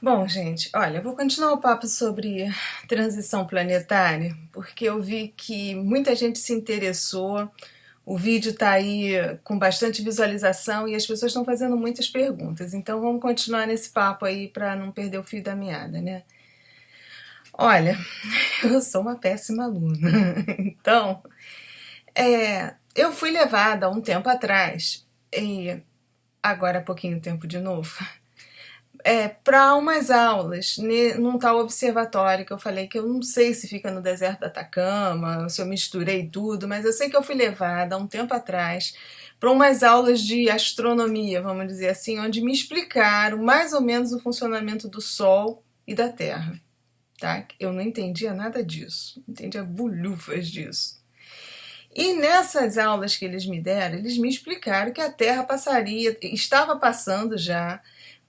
Bom, gente, olha, eu vou continuar o papo sobre transição planetária, porque eu vi que muita gente se interessou, o vídeo está aí com bastante visualização e as pessoas estão fazendo muitas perguntas. Então vamos continuar nesse papo aí para não perder o fio da meada, né? Olha, eu sou uma péssima aluna. Então, eu fui levada há um tempo atrás, e agora há pouquinho tempo de novo, para umas aulas num tal observatório que eu falei que eu não sei se fica no deserto do Atacama, se eu misturei tudo, mas eu sei que eu fui levada há um tempo atrás para umas aulas de astronomia, vamos dizer assim, onde me explicaram mais ou menos o funcionamento do Sol e da Terra. Tá? Eu não entendia nada disso, não entendia bulhufas disso. E nessas aulas que eles me deram, eles me explicaram que a Terra estava passando já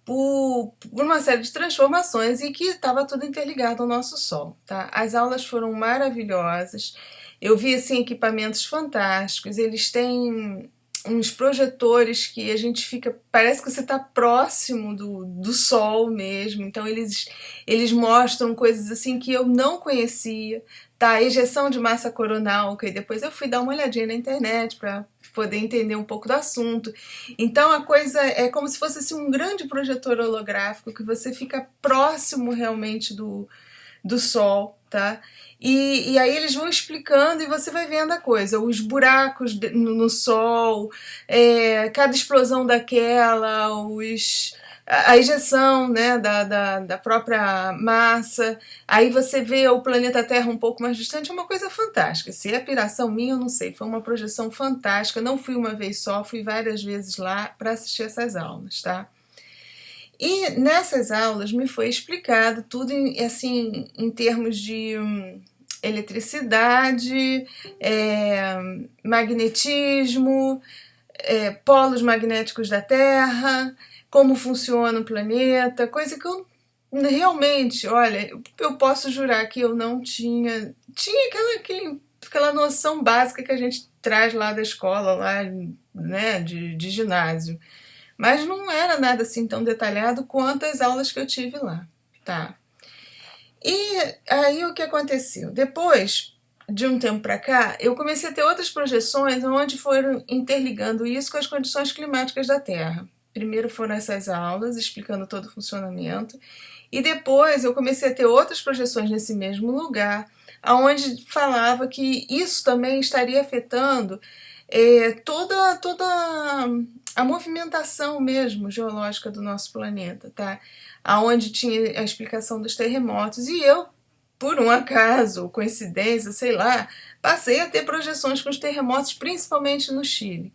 por uma série de transformações e que estava tudo interligado ao nosso Sol. Tá? As aulas foram maravilhosas, eu vi assim, equipamentos fantásticos, eles têm uns projetores que a gente fica, parece que você está próximo do Sol mesmo, então eles mostram coisas assim que eu não conhecia, tá? Ejeção de massa coronal, que depois eu fui dar uma olhadinha na internet para poder entender um pouco do assunto. Então a coisa é como se fosse assim, um grande projetor holográfico que você fica próximo realmente do Sol, tá? E aí eles vão explicando e você vai vendo a coisa, os buracos no Sol, cada explosão daquela, a ejeção, né, da própria massa, aí você vê o planeta Terra um pouco mais distante, é uma coisa fantástica. Se é piração minha, eu não sei, foi uma projeção fantástica, não fui uma vez só, fui várias vezes lá para assistir essas aulas, tá? E nessas aulas me foi explicado tudo assim, em termos de eletricidade, magnetismo, polos magnéticos da Terra, como funciona o planeta, coisa que eu realmente, olha, eu posso jurar que eu não tinha aquela noção básica que a gente traz lá da escola, lá, né, de ginásio. Mas não era nada assim tão detalhado quanto as aulas que eu tive lá, tá? E aí o que aconteceu? Depois de um tempo para cá, eu comecei a ter outras projeções onde foram interligando isso com as condições climáticas da Terra. Primeiro foram essas aulas explicando todo o funcionamento, e depois eu comecei a ter outras projeções nesse mesmo lugar, aonde falava que isso também estaria afetando toda a movimentação mesmo geológica do nosso planeta, tá? Aonde tinha a explicação dos terremotos e eu, por um acaso, coincidência, sei lá, passei a ter projeções com os terremotos, principalmente no Chile,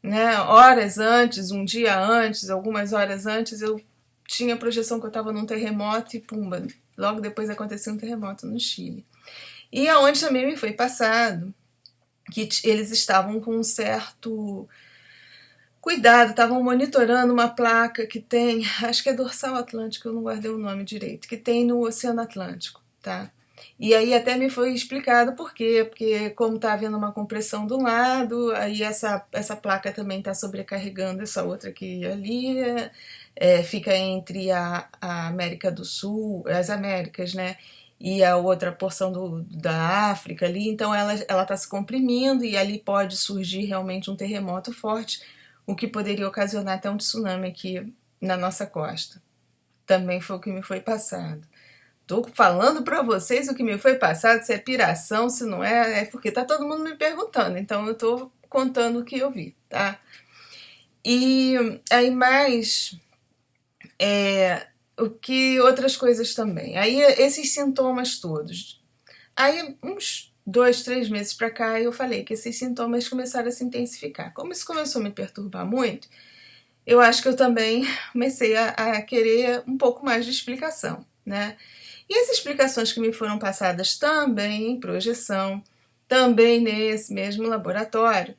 né? Horas antes, um dia antes, algumas horas antes, eu tinha a projeção que eu estava num terremoto e pumba, logo depois aconteceu um terremoto no Chile. E aonde também me foi passado que eles estavam com um certo cuidado, estavam monitorando uma placa que tem, acho que é dorsal atlântico, eu não guardei o nome direito, que tem no Oceano Atlântico, tá? E aí até me foi explicado por quê, porque como está havendo uma compressão de um lado, aí essa placa também está sobrecarregando essa outra aqui e ali, fica entre a América do Sul, as Américas, né? E a outra porção da África ali, então ela está se comprimindo e ali pode surgir realmente um terremoto forte, o que poderia ocasionar até um tsunami aqui na nossa costa. Também foi o que me foi passado. Tô falando para vocês o que me foi passado, se é piração, se não é, é porque tá todo mundo me perguntando, então eu tô contando o que eu vi, tá? E aí mais o que outras coisas também. Aí esses sintomas todos. Aí uns 2, 3 meses para cá eu falei que esses sintomas começaram a se intensificar. Como isso começou a me perturbar muito, eu acho que eu também comecei a querer um pouco mais de explicação, né? E as explicações que me foram passadas também em projeção, também nesse mesmo laboratório,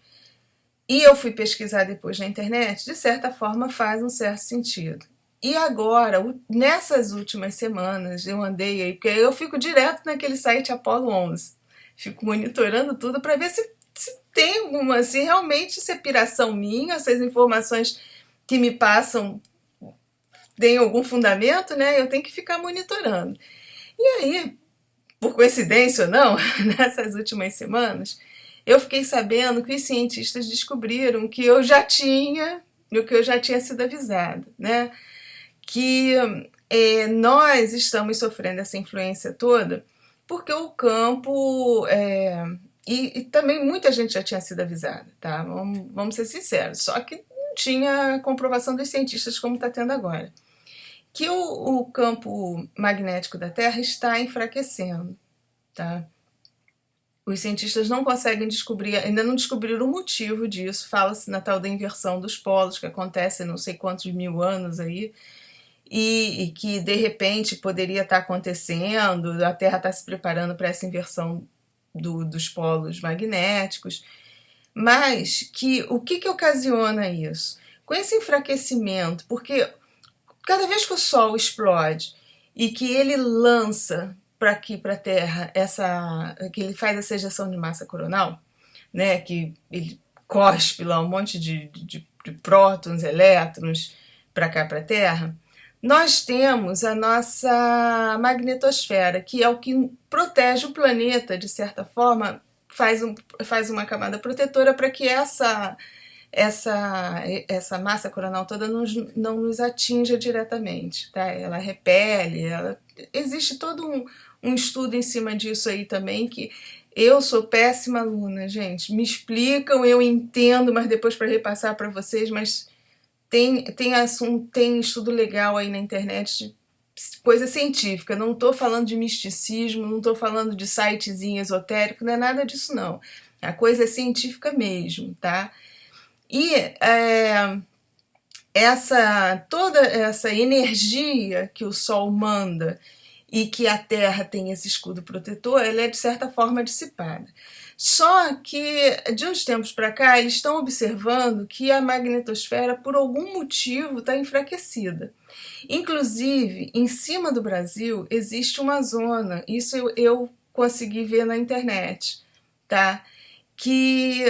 e eu fui pesquisar depois na internet, de certa forma faz um certo sentido. E agora, nessas últimas semanas, eu andei aí, porque eu fico direto naquele site Apollo 11, fico monitorando tudo para ver se tem alguma, se realmente isso é piração minha, essas informações que me passam tem algum fundamento, né? Eu tenho que ficar monitorando. E aí, por coincidência ou não, nessas últimas semanas, eu fiquei sabendo que os cientistas descobriram que eu já tinha, o que eu já tinha sido avisada, né? Que nós estamos sofrendo essa influência toda porque o campo e também muita gente já tinha sido avisada, tá? Vamos ser sinceros, só que não tinha comprovação dos cientistas como está tendo agora. Que o campo magnético da Terra está enfraquecendo, tá? Os cientistas não conseguem descobrir, ainda não descobriram o motivo disso. Fala-se na tal da inversão dos polos, que acontece há não sei quantos mil anos aí, e que de repente poderia estar acontecendo, a Terra está se preparando para essa inversão dos polos magnéticos, mas que o que ocasiona isso? Com esse enfraquecimento, porque cada vez que o Sol explode e que ele lança para aqui, para a Terra, que ele faz essa ejeção de massa coronal, né, que ele cospe lá um monte de prótons, elétrons para cá, para a Terra, nós temos a nossa magnetosfera, que é o que protege o planeta, de certa forma, faz uma camada protetora para que essa massa coronal toda não nos atinja diretamente, tá? Ela repele, existe todo um estudo em cima disso aí também, que eu sou péssima aluna, gente. Me explicam, eu entendo, mas depois para repassar para vocês, mas tem estudo legal aí na internet de coisa científica. Não estou falando de misticismo, não estou falando de sitezinho esotérico, não é nada disso não. A coisa é científica mesmo, tá? E toda essa energia que o Sol manda e que a Terra tem esse escudo protetor, ela é de certa forma dissipada. Só que de uns tempos para cá eles estão observando que a magnetosfera por algum motivo está enfraquecida. Inclusive, em cima do Brasil existe uma zona, isso eu consegui ver na internet, tá? Que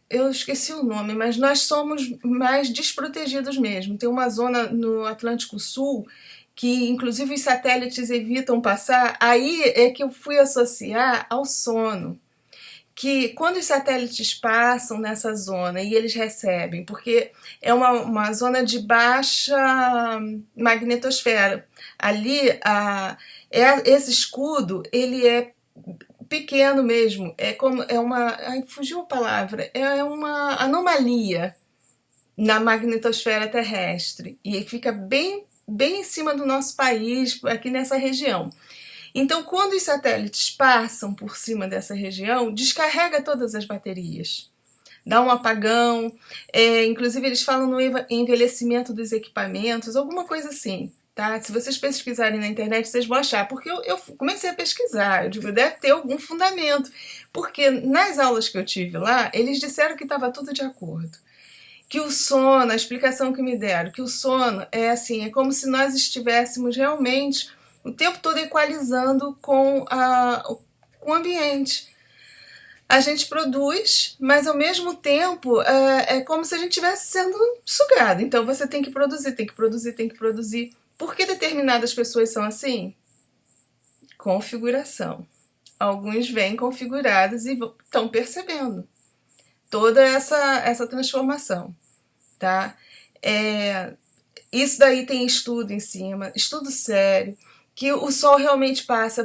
eu esqueci o nome, mas nós somos mais desprotegidos mesmo. Tem uma zona no Atlântico Sul que inclusive os satélites evitam passar. Aí é que eu fui associar ao sono, que quando os satélites passam nessa zona e eles recebem, porque é uma zona de baixa magnetosfera, ali esse escudo ele é pequeno mesmo, ai, fugiu a palavra, é uma anomalia na magnetosfera terrestre e fica bem em cima do nosso país, aqui nessa região. Então, quando os satélites passam por cima dessa região, descarrega todas as baterias, dá um apagão, inclusive eles falam no envelhecimento dos equipamentos, alguma coisa assim. Tá? Se vocês pesquisarem na internet, vocês vão achar, porque eu comecei a pesquisar, eu digo, deve ter algum fundamento, porque nas aulas que eu tive lá, eles disseram que estava tudo de acordo. Que o sono, a explicação que me deram, que o sono é assim, é como se nós estivéssemos realmente o tempo todo equalizando com o ambiente. A gente produz, mas ao mesmo tempo é como se a gente estivesse sendo sugado. Então você tem que produzir, tem que produzir, tem que produzir. Por que determinadas pessoas são assim? Configuração. Alguns vêm configurados e estão percebendo toda essa transformação, tá? Isso daí tem estudo em cima, estudo sério, que o Sol realmente passa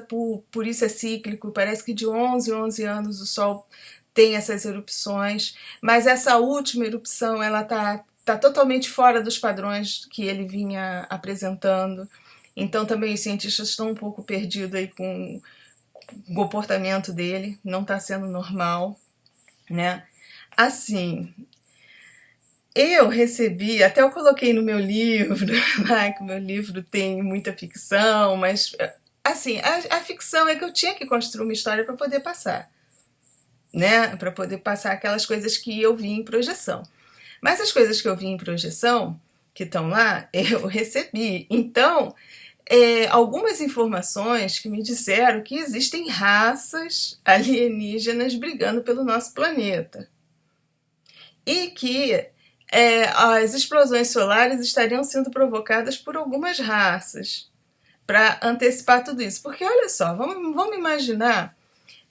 por isso é cíclico, parece que de 11 em 11 anos o Sol tem essas erupções, mas essa última erupção ela tá totalmente fora dos padrões que ele vinha apresentando, então também os cientistas estão um pouco perdidos aí com o comportamento dele, não está sendo normal, né? Assim, eu recebi, até eu coloquei no meu livro, né, que o meu livro tem muita ficção, mas assim, a ficção é que eu tinha que construir uma história para poder passar, né? Para poder passar aquelas coisas que eu vi em projeção. Mas as coisas que eu vi em projeção, que estão lá, eu recebi. Então, algumas informações que me disseram que existem raças alienígenas brigando pelo nosso planeta. E que as explosões solares estariam sendo provocadas por algumas raças, para antecipar tudo isso. Porque olha só, vamos imaginar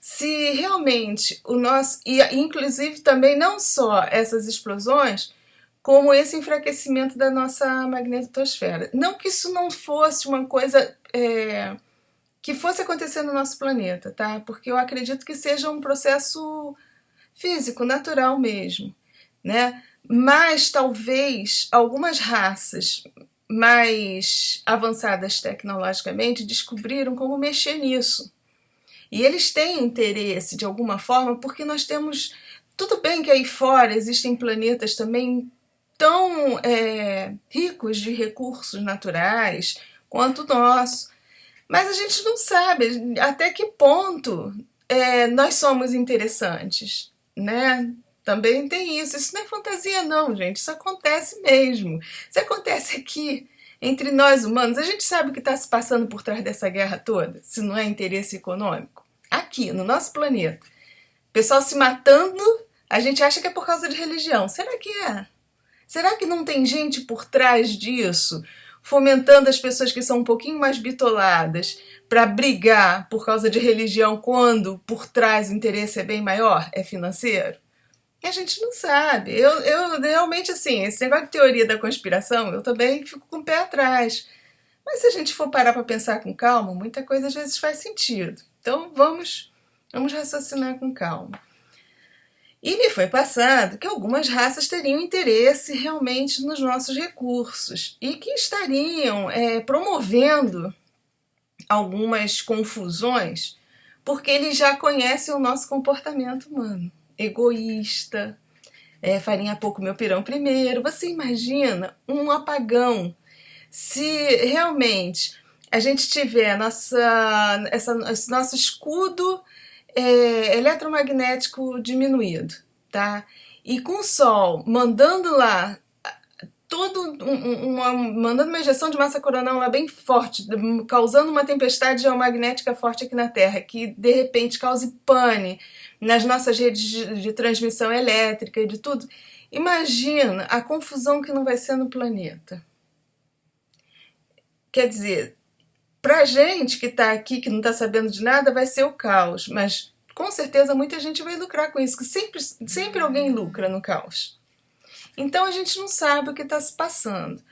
se realmente o nosso, e inclusive também não só essas explosões, como esse enfraquecimento da nossa magnetosfera. Não que isso não fosse uma coisa que fosse acontecer no nosso planeta, tá? Porque eu acredito que seja um processo físico, natural mesmo, né? Mas talvez algumas raças mais avançadas tecnologicamente descobriram como mexer nisso. E eles têm interesse de alguma forma, porque nós temos. Tudo bem que aí fora existem planetas também tão ricos de recursos naturais quanto o nosso, mas a gente não sabe até que ponto nós somos interessantes, né? Também tem isso. Isso não é fantasia, não, gente. Isso acontece mesmo. Isso acontece aqui, entre nós humanos. A gente sabe o que está se passando por trás dessa guerra toda, se não é interesse econômico. Aqui, no nosso planeta. O pessoal se matando, a gente acha que é por causa de religião. Será que é? Será que não tem gente por trás disso, fomentando as pessoas que são um pouquinho mais bitoladas para brigar por causa de religião, quando por trás o interesse é bem maior, é financeiro? E a gente não sabe. Eu realmente, assim, esse negócio de teoria da conspiração, eu também fico com o pé atrás. Mas se a gente for parar para pensar com calma, muita coisa às vezes faz sentido. Então vamos raciocinar com calma. E me foi passado que algumas raças teriam interesse realmente nos nossos recursos e que estariam promovendo algumas confusões, porque eles já conhecem o nosso comportamento humano. Egoísta, farinha pouco meu pirão primeiro. Você imagina um apagão se realmente a gente tiver esse nosso escudo eletromagnético diminuído, tá? E com o Sol mandando lá mandando uma ejeção de massa coronal lá bem forte, causando uma tempestade geomagnética forte aqui na Terra, que de repente cause pane nas nossas redes de transmissão elétrica e de tudo. Imagina a confusão que não vai ser no planeta. Quer dizer, pra gente que tá aqui, que não tá sabendo de nada, vai ser o caos, mas com certeza muita gente vai lucrar com isso, que sempre alguém lucra no caos. Então a gente não sabe o que está se passando.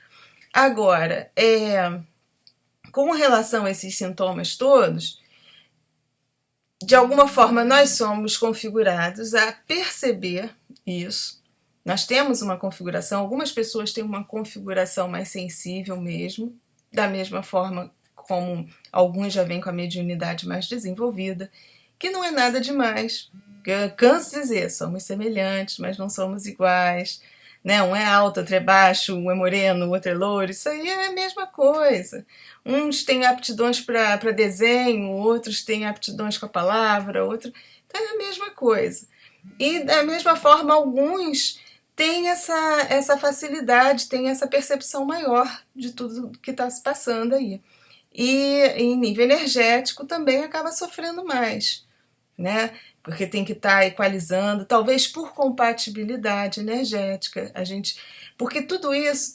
Agora, com relação a esses sintomas todos, de alguma forma nós somos configurados a perceber isso. Nós temos uma configuração, algumas pessoas têm uma configuração mais sensível mesmo, da mesma forma como alguns já vêm com a mediunidade mais desenvolvida, que não é nada demais. Eu canso de dizer, somos semelhantes, mas não somos iguais. Né? Um é alto, outro é baixo, um é moreno, o outro é louro. Isso aí é a mesma coisa. Uns têm aptidões para desenho, outros têm aptidões com a palavra, outro. Então é a mesma coisa. E da mesma forma, alguns têm essa facilidade, têm essa percepção maior de tudo que está se passando aí. E em nível energético também acaba sofrendo mais, né? Porque tem que estar equalizando, talvez por compatibilidade energética, porque tudo isso,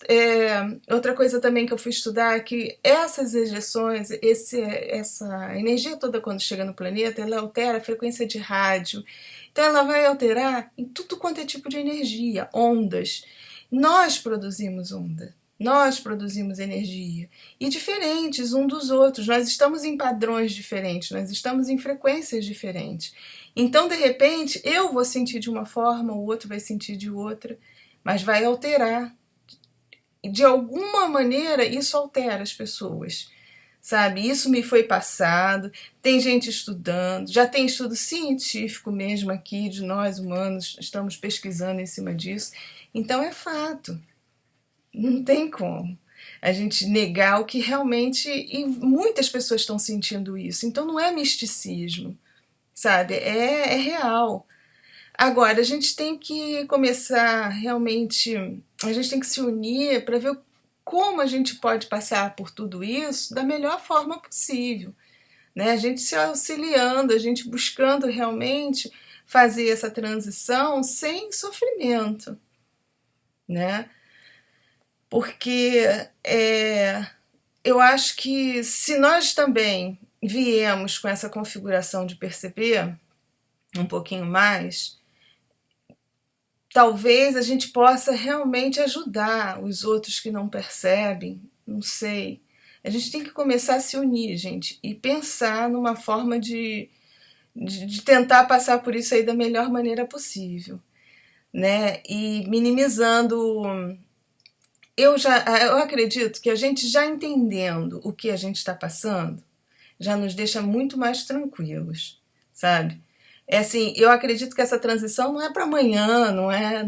outra coisa também que eu fui estudar, que essas ejeções, essa energia toda quando chega no planeta, ela altera a frequência de rádio, então ela vai alterar em tudo quanto é tipo de energia, ondas. Nós produzimos onda. Nós produzimos energia, e diferentes um dos outros, nós estamos em padrões diferentes, nós estamos em frequências diferentes. Então, de repente, eu vou sentir de uma forma, o outro vai sentir de outra, mas vai alterar. De alguma maneira, isso altera as pessoas, sabe? Isso me foi passado, tem gente estudando, já tem estudo científico mesmo aqui, de nós humanos, estamos pesquisando em cima disso, então é fato. Não tem como a gente negar o que realmente. E muitas pessoas estão sentindo isso. Então não é misticismo, sabe? É real. Agora, a gente tem que começar realmente. A gente tem que se unir para ver como a gente pode passar por tudo isso da melhor forma possível. Né? A gente se auxiliando, a gente buscando realmente fazer essa transição sem sofrimento. né? Porque eu acho que se nós também viemos com essa configuração de perceber um pouquinho mais, talvez a gente possa realmente ajudar os outros que não percebem, não sei. A gente tem que começar a se unir, gente, e pensar numa forma de tentar passar por isso aí da melhor maneira possível, né? E minimizando. Eu acredito que a gente já entendendo o que a gente está passando, já nos deixa muito mais tranquilos, sabe? É assim, eu acredito que essa transição não é para amanhã, não é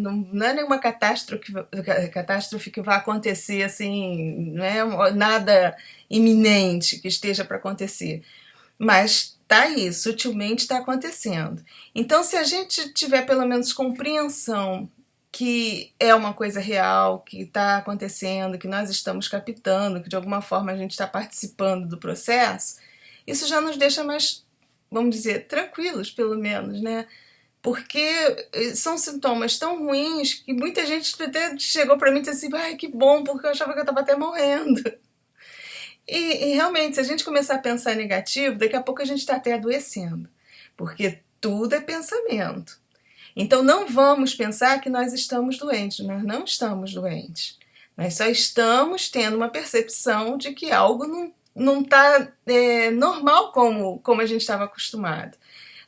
nenhuma catástrofe que vai acontecer assim, não é nada iminente que esteja para acontecer. Mas tá aí, sutilmente está acontecendo. Então, se a gente tiver pelo menos compreensão que é uma coisa real, que está acontecendo, que nós estamos captando, que de alguma forma a gente está participando do processo, isso já nos deixa mais, vamos dizer, tranquilos, pelo menos, né? Porque são sintomas tão ruins que muita gente até chegou para mim e disse assim: ai, que bom, porque eu achava que eu estava até morrendo. E realmente, se a gente começar a pensar negativo, daqui a pouco a gente está até adoecendo, porque tudo é pensamento. Então não vamos pensar que nós estamos doentes, nós não estamos doentes. Nós só estamos tendo uma percepção de que algo não está normal como a gente estava acostumado.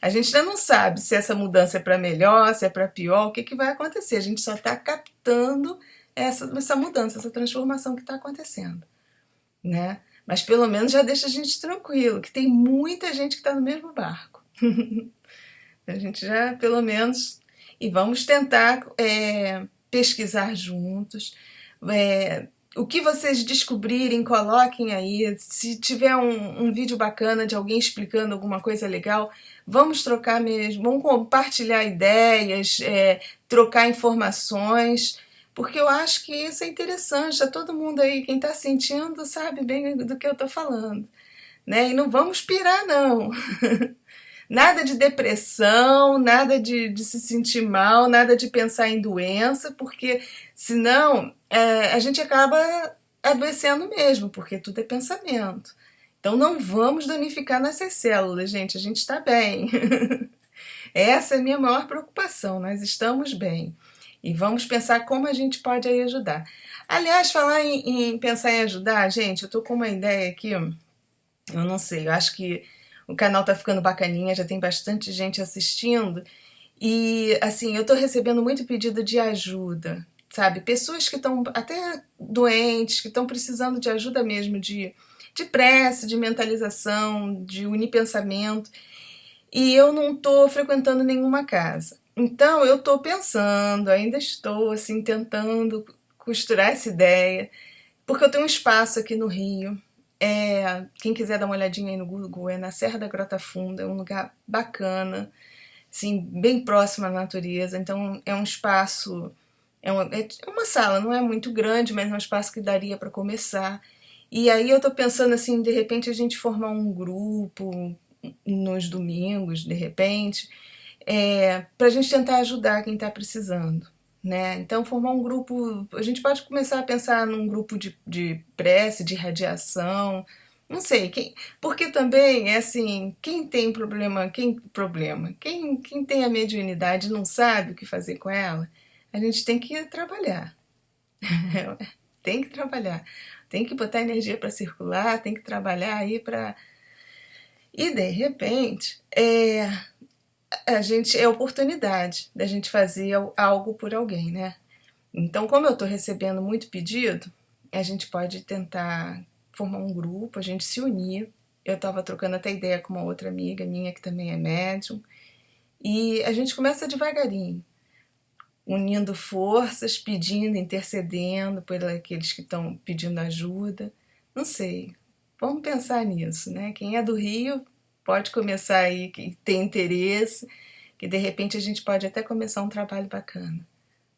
A gente ainda não sabe se essa mudança é para melhor, se é para pior, o que vai acontecer. A gente só está captando essa mudança, essa transformação que está acontecendo, né? Mas pelo menos já deixa a gente tranquilo, que tem muita gente que está no mesmo barco. A gente já, pelo menos... E vamos tentar pesquisar juntos. O que vocês descobrirem, coloquem aí. Se tiver um vídeo bacana de alguém explicando alguma coisa legal, vamos trocar mesmo, vamos compartilhar ideias, trocar informações, porque eu acho que isso é interessante. Tá todo mundo aí, quem está sentindo, sabe bem do que eu estou falando, né? E não vamos pirar, não. Nada de depressão, nada de se sentir mal, nada de pensar em doença, porque senão a gente acaba adoecendo mesmo, porque tudo é pensamento. Então não vamos danificar nossas células, gente, a gente está bem. Essa é a minha maior preocupação, nós estamos bem. E vamos pensar como a gente pode aí ajudar. Aliás, falar em pensar em ajudar, gente, eu tô com uma ideia aqui, eu não sei, eu acho que o canal tá ficando bacaninha, já tem bastante gente assistindo. E, assim, eu tô recebendo muito pedido de ajuda, sabe? Pessoas que estão até doentes, que estão precisando de ajuda mesmo, de prece, de mentalização, de unir pensamento. E eu não tô frequentando nenhuma casa. Então, eu tô pensando, ainda estou, assim, tentando costurar essa ideia, porque eu tenho um espaço aqui no Rio. Quem quiser dar uma olhadinha aí no Google, é na Serra da Grota Funda, é um lugar bacana, assim, bem próximo à natureza. Então é um espaço, é uma sala, não é muito grande, mas é um espaço que daria para começar. E aí eu tô pensando assim, de repente a gente formar um grupo nos domingos, de repente, para a gente tentar ajudar quem está precisando, né? Então, formar um grupo, a gente pode começar a pensar num grupo de prece, de radiação, não sei, porque também é assim, quem tem a mediunidade e não sabe o que fazer com ela, a gente tem que trabalhar, tem que trabalhar, tem que botar energia para circular, tem que trabalhar aí para... E de repente, a gente é oportunidade da gente fazer algo por alguém, né? Então, como eu estou recebendo muito pedido, a gente pode tentar formar um grupo, a gente se unir. Eu estava trocando até ideia com uma outra amiga minha que também é médium, e a gente começa devagarinho, unindo forças, pedindo, intercedendo por aqueles que estão pedindo ajuda. Não sei, vamos pensar nisso, né? Quem é do Rio pode começar aí, que tem interesse, que de repente a gente pode até começar um trabalho bacana,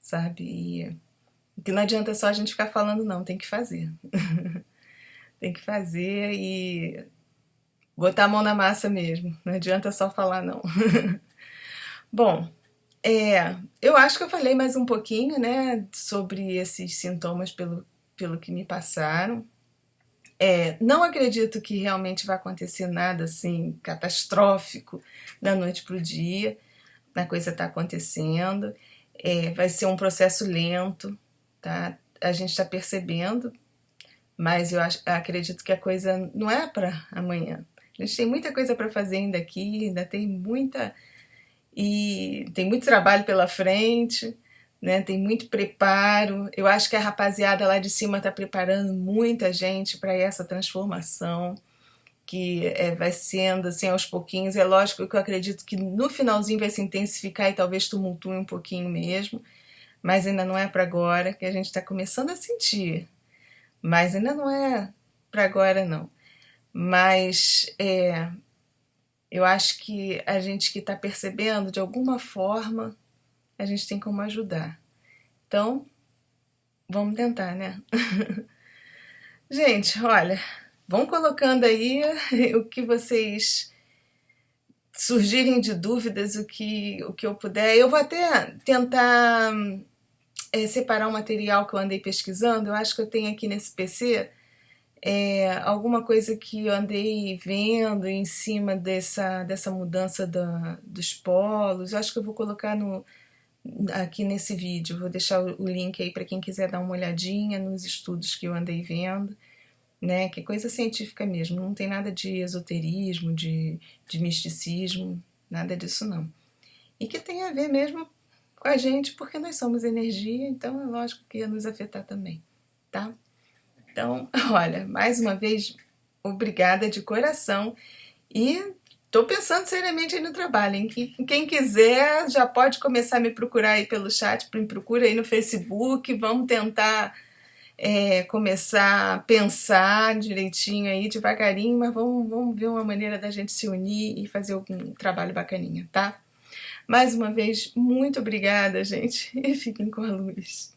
sabe? E que não adianta só a gente ficar falando, não, tem que fazer. Tem que fazer e botar a mão na massa mesmo. Não adianta só falar, não. Bom, Eu acho que eu falei mais um pouquinho, né, sobre esses sintomas pelo que me passaram. Não acredito que realmente vai acontecer nada assim catastrófico da noite para o dia. A coisa está acontecendo. Vai ser um processo lento, tá? A gente está percebendo, mas acredito que a coisa não é para amanhã. A gente tem muita coisa para fazer ainda aqui, ainda tem muito trabalho pela frente, né? Tem muito preparo. Eu acho que a rapaziada lá de cima está preparando muita gente para essa transformação que vai sendo assim aos pouquinhos. É lógico que eu acredito que no finalzinho vai se intensificar e talvez tumultue um pouquinho mesmo, mas ainda não é para agora, que a gente está começando a sentir, mas ainda não é para agora não. Mas eu acho que a gente que está percebendo, de alguma forma, a gente tem como ajudar. Então, vamos tentar, né? Gente, olha, vão colocando aí o que vocês surgirem de dúvidas, o que eu puder. Eu vou até tentar separar um material que eu andei pesquisando. Eu acho que eu tenho aqui nesse PC alguma coisa que eu andei vendo em cima dessa mudança dos polos. Eu acho que eu vou colocar aqui nesse vídeo. Vou deixar o link aí para quem quiser dar uma olhadinha nos estudos que eu andei vendo, né? Que é coisa científica mesmo, não tem nada de esoterismo, de misticismo, nada disso não. E que tem a ver mesmo com a gente, porque nós somos energia, então é lógico que ia nos afetar também, tá? Então, olha, mais uma vez, obrigada de coração e tô pensando seriamente aí no trabalho, hein? Quem quiser já pode começar a me procurar aí pelo chat, me procura aí no Facebook, vamos tentar começar a pensar direitinho aí, devagarinho, mas vamos ver uma maneira da gente se unir e fazer algum trabalho bacaninha, tá? Mais uma vez, muito obrigada, gente, e fiquem com a luz.